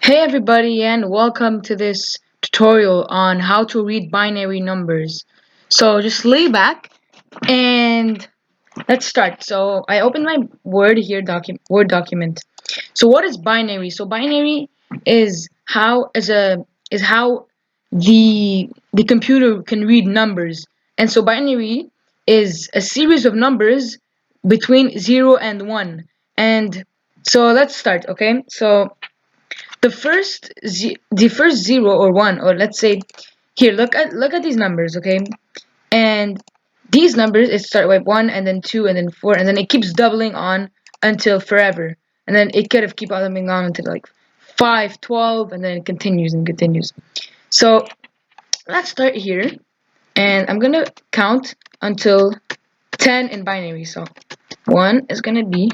Hey everybody, and welcome to this tutorial on how to read binary numbers. So just lay back and let's start. So I opened my Word document. So what is binary? So binary is how the computer can read numbers. And so binary is a series of numbers between 0 and 1. And so let's start, okay? So the first zero or one, or let's say here, look at these numbers, okay? And these numbers, it start with one and then two and then four, and then it keeps doubling on until forever, and then it kind of keep on doubling on until like 5, 12, and then it continues and continues. So let's start here, and I'm gonna count until 10 in binary. So 1 is gonna be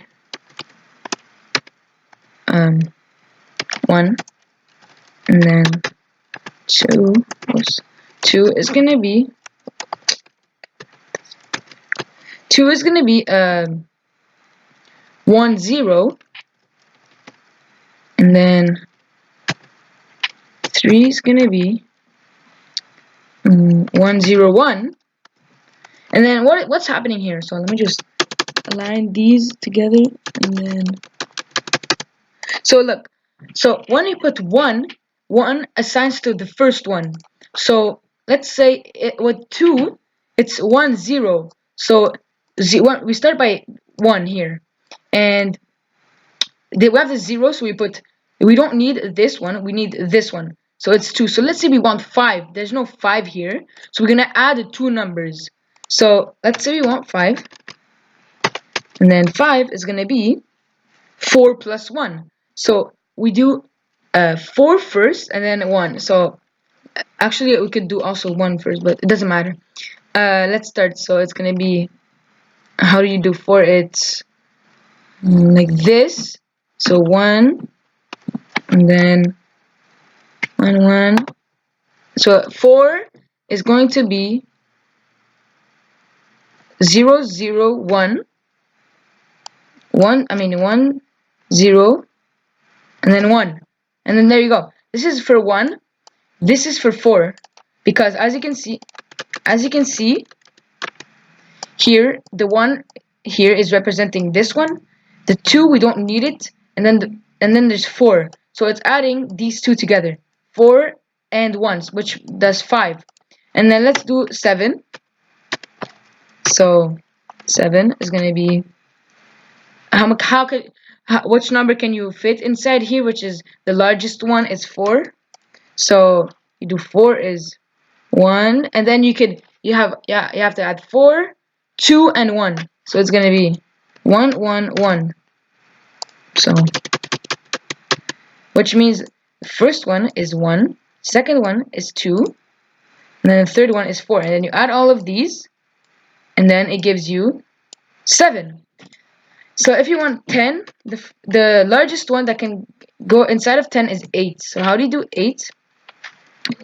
1, and then 2 was 2 is gonna be 1 0, and then 3 is gonna be 1 0 1, and then what's happening here? So let me just align these together, and then so look, so when you put 1 assigns to the first one. So let's say with 2 it's 1 0. So we start by 1 here, and we have the 0, so we don't need this one, we need this one. So it's 2. So let's say we want 5. There's no 5 here, so we're gonna add the two numbers. So let's say we want 5, and then 5 is gonna be 4 plus 1. So we do 4 first and then 1. So actually we could do also 1 first, but it doesn't matter. Let's start. So it's gonna be, how do you do 4? It's like this. So 1, and then 1 1. So 4 is going to be 0 0 1 1. I mean 1 0, and then 1, and then there you go. This is for 1. This is for 4, because as you can see here, the 1 here is representing this one. The 2, we don't need it, and then there's 4. So it's adding these two together, 4 and 1, which does 5. And then let's do 7. So 7 is gonna be, which number can you fit inside here? Which is the largest one is 4. So you do 4 is 1, and then you have to add 4, 2, and 1. So it's gonna be 1 1 1. So which means the first one is 1, second one is 2, and then the third one is 4. And then you add all of these, and then it gives you 7. So if you want 10, the largest one that can go inside of 10 is 8. So how do you do 8?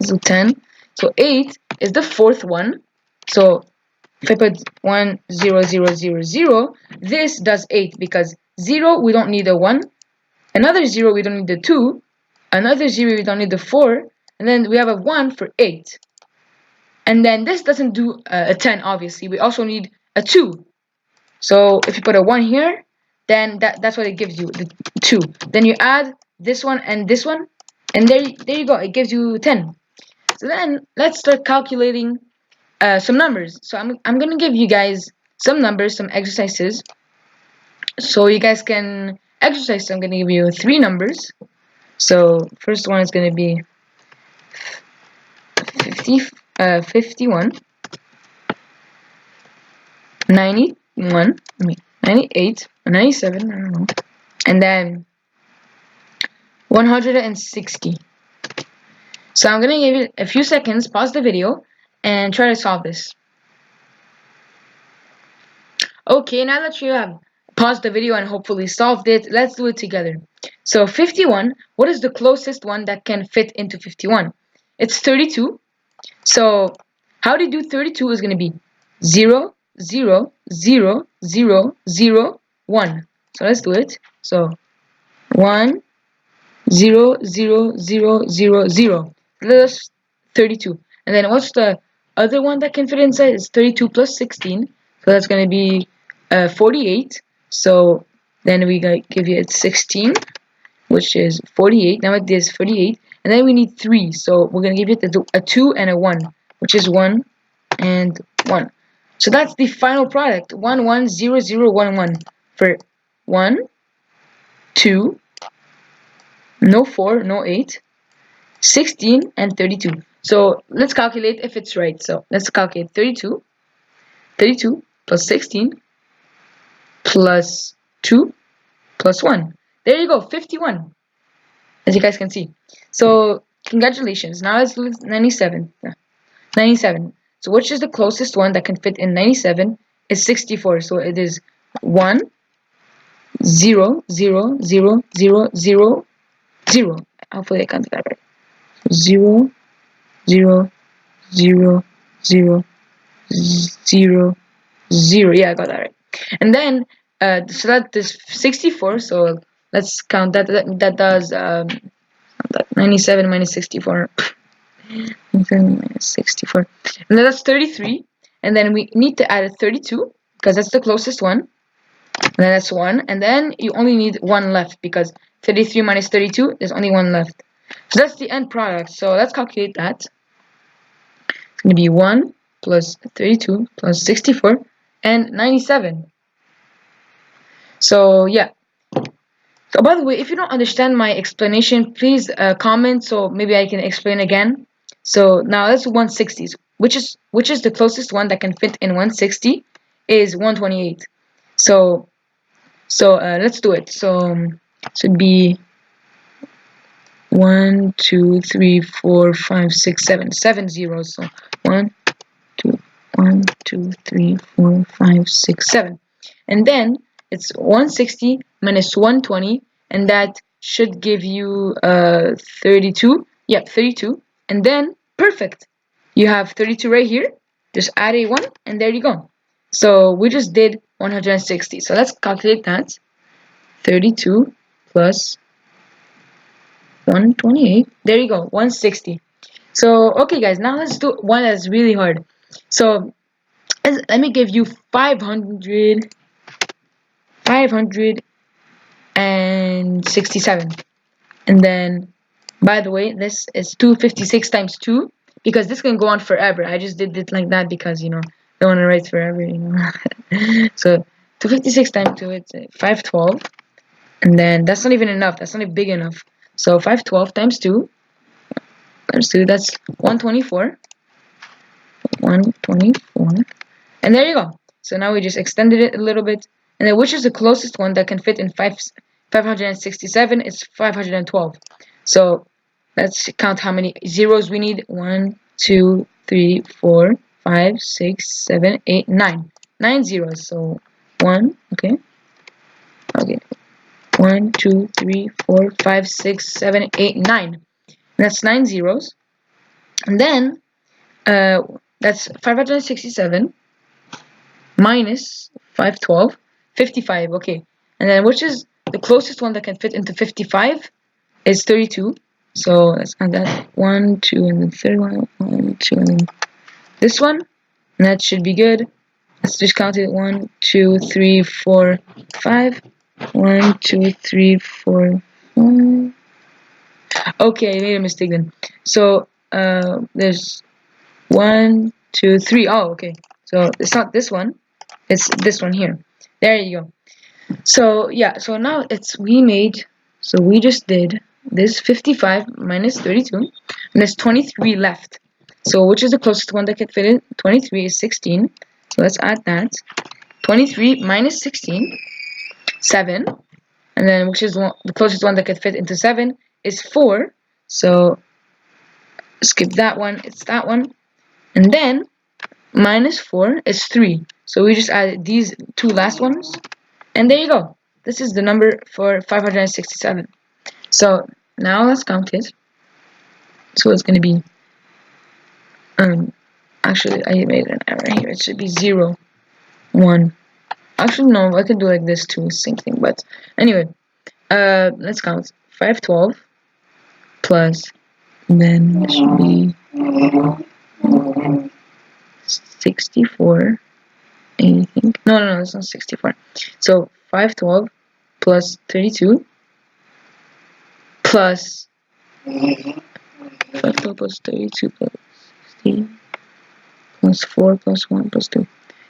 So 10. So 8 is the fourth one. So if I put 1 0 0 0 0, this does 8, because 0 we don't need a 1, another 0 we don't need the 2, another 0 we don't need the 4, and then we have a 1 for 8. And then this doesn't do a 10, obviously. We also need a 2. So if you put a 1 here, then that's what it gives you, the 2. Then you add this one, and there you go. It gives you 10. So then let's start calculating some numbers. So I'm gonna give you guys some numbers, some exercises, so you guys can exercise. So I'm gonna give you 3 numbers. So first one is gonna be 51, 91, 98, 97, I don't know, and then 160. So I'm gonna give it a few seconds, pause the video, and try to solve this. Okay, now that you have paused the video and hopefully solved it, let's do it together. So 51, what is the closest one that can fit into 51? It's 32. So how do you do 32 is going to be 0, 0, 0, 0, 0, 1. So let's do it. So 1, 0, 0, 0, 0, 0. That's 32. And then what's the other one that can fit inside? It's 32 plus 16. So that's going to be 48. So then we give you 16, which is 48. Now it is 48. And then we need 3. So we're going to give it a 2 and a 1, which is 1 and 1. So that's the final product. 1, 1, 0, 0, 1, 1. For 1, 2, no 4, no 8, 16, and 32. So let's calculate if it's right. So let's calculate 32. 32 plus 16 plus 2 plus 1. There you go, 51. As you guys can see. So congratulations. Now let's do 97. 97. So which is the closest one that can fit in 97 is 64. So it is 1, 0, 0, 0, 0, 0, 0. Hopefully I counted that right. 0, 0, 0, 0, 0, 0. Yeah, I got that right. And then, so that is 64. So let's count that. That does 97 minus 64. 97 minus 64. And then that's 33. And then we need to add a 32 because that's the closest one. And then that's 1. And then you only need 1 left because 33 minus 32, there's only 1 left. So that's the end product. So let's calculate that. It's going to be 1 plus 32 plus 64 and 97. So yeah. So by the way, if you don't understand my explanation, please comment so maybe I can explain again. So now let's do 160s. Which is the closest one that can fit in 160 is 128. So let's do it. So should be 1, 2, 3, 4, 5, 6, 7. 7 zeros. So 1, 2, 1, 2, 3, 4, 5, 6, 7. And then it's 160 minus 120, and that should give you 32. Yep, 32. And then perfect. You have 32 right here. Just add a 1, and there you go. So we just did 160. So let's calculate that. 32 plus 128. There you go, 160. So okay guys, now let's do one that's really hard. So let me give you 567. And then, by the way, this is 256 times 2 because this can go on forever. I just did it like that because, you know, I don't want to write forever, you know. So 256 times 2, it's 512. And then that's not even enough. That's not big enough. So 512 times 2 times 2, that's 124. 124. And there you go. So now we just extended it a little bit. And then which is the closest one that can fit in 567? It's 512. So let's count how many zeros we need. 1, 2, 3, 4, 5, 6, 7, 8, 9. 9 zeros. So 1, okay. 1, 2, 3, 4, 5, 6, 7, 8, 9. And that's 9 zeros. And then that's 567 minus 512, 55. Okay. And then which is the closest one that can fit into 55 is 32. So let's add that 1, 2, and then third one, 1, 2, and then this one. And that should be good. Let's just count it. 1, 2, 3, 4, 5. 1, 2, 3, 4, 5. Okay, I made a mistake then. So there's 1, 2, 3. Oh, okay. So it's not this one. It's this one here. There you go. So yeah. So now we just did this 55 minus 32, and there's 23 left. So which is the closest one that can fit in? 23 is 16. So let's add that. 23 minus 16, 7. And then which is the closest one that could fit into 7 is 4. So skip that one. It's that one. And then minus 4 is 3. So we just added these two last ones. And there you go. This is the number for 567. So now let's count it. So it's going to be, actually I made an error here. It should be 0, 1. Actually, no, I could do like this too, same thing. But anyway, let's count. 512 plus, and then this should be 64, I think. No, it's not 64. So 512 plus 32 plus 512 plus 32 plus 60 plus 4 plus 1 plus 2.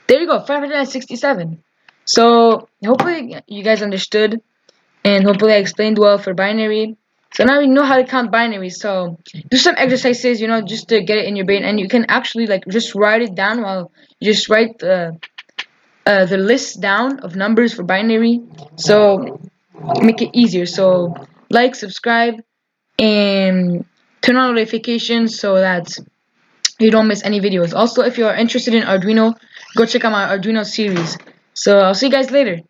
There you go, 567. So hopefully you guys understood, and hopefully I explained well for binary. So now you know how to count binaries. So do some exercises, just to get it in your brain, and you can actually like just write it down while you just write the list down of numbers for binary. So make it easier. So like, subscribe, and turn on notifications so that you don't miss any videos. Also, if you're interested in Arduino, go check out my Arduino series. So I'll see you guys later.